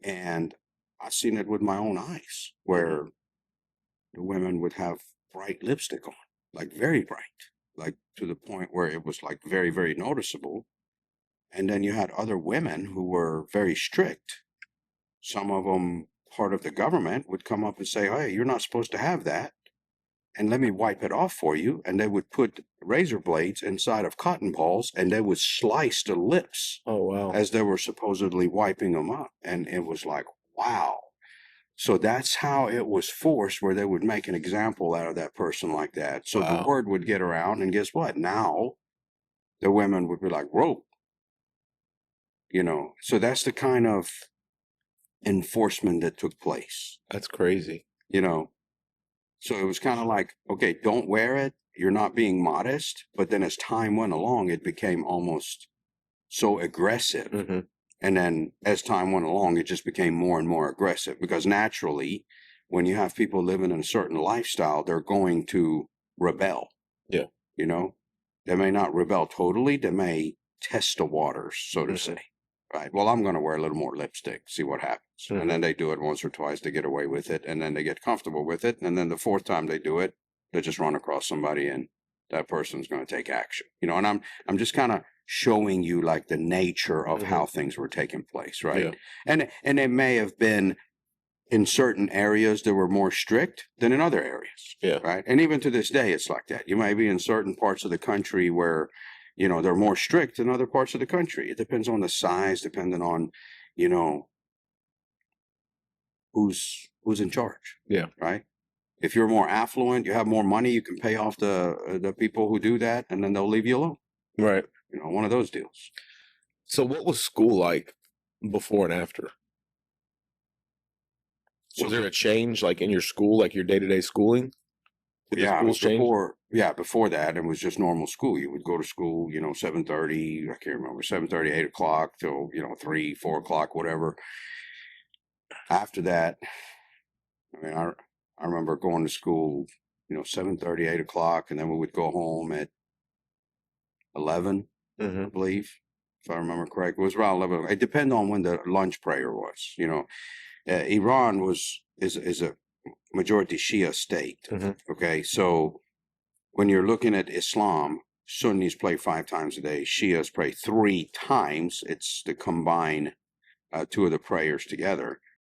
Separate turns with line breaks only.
And I've seen it with my own eyes, where the women would have bright lipstick on, like very bright, like to the point where it was like very, very noticeable. And then you had other women who were very strict. Some of them, part of the government, would come up and say, hey, you're not supposed to have that. And let me wipe it off for you. And they would put razor blades inside of cotton balls, and they would slice the lips.
Oh, wow.
As they were supposedly wiping them up. And it was like, wow. So that's how it was forced, where they would make an example out of that person like that. So the word would get around, and guess what? Now the women would be like, whoa. So that's the kind of enforcement that took place.
That's crazy.
So it was kind of like, okay, don't wear it. You're not being modest. But then as time went along, it became almost so aggressive.
Mm-hmm.
And then as time went along, it just became more and more aggressive, because naturally, when you have people living in a certain lifestyle, they're going to rebel.
Yeah.
They may not rebel totally. They may test the waters, so to say. Right. Well, I'm going to wear a little more lipstick, see what happens.
Mm-hmm.
And then they do it once or twice to get away with it. And then they get comfortable with it. And then the fourth time they do it, they just run across somebody, and that person's going to take action. And I'm just kind of showing you like the nature of how things were taking place. Right. Yeah. And it may have been in certain areas that were more strict than in other areas.
Yeah.
Right. And even to this day, it's like that. You may be in certain parts of the country where, they're more strict than other parts of the country. It depends on the size, depending on, who's in charge.
Yeah.
Right. If you're more affluent, you have more money, you can pay off the people who do that, and then they'll leave you alone.
Right.
One of those deals.
So what was school like before and after? Was there a change, like in your school, like your day-to-day schooling?
Before that, it was just normal school. You would go to school, 7:30, I can't remember, 7:30, 8 o'clock till, 3, 4 o'clock, whatever. After that, I remember going to school, 7:30, 8 o'clock, and then we would go home at 11, I believe, if I remember correct. It was around 11. It depended on when the lunch prayer was. Iran is a majority Shia state. Okay, so when you're looking at Islam, Sunnis pray 5 times a day. Shias pray 3 times. It's to combine 2 of the prayers together.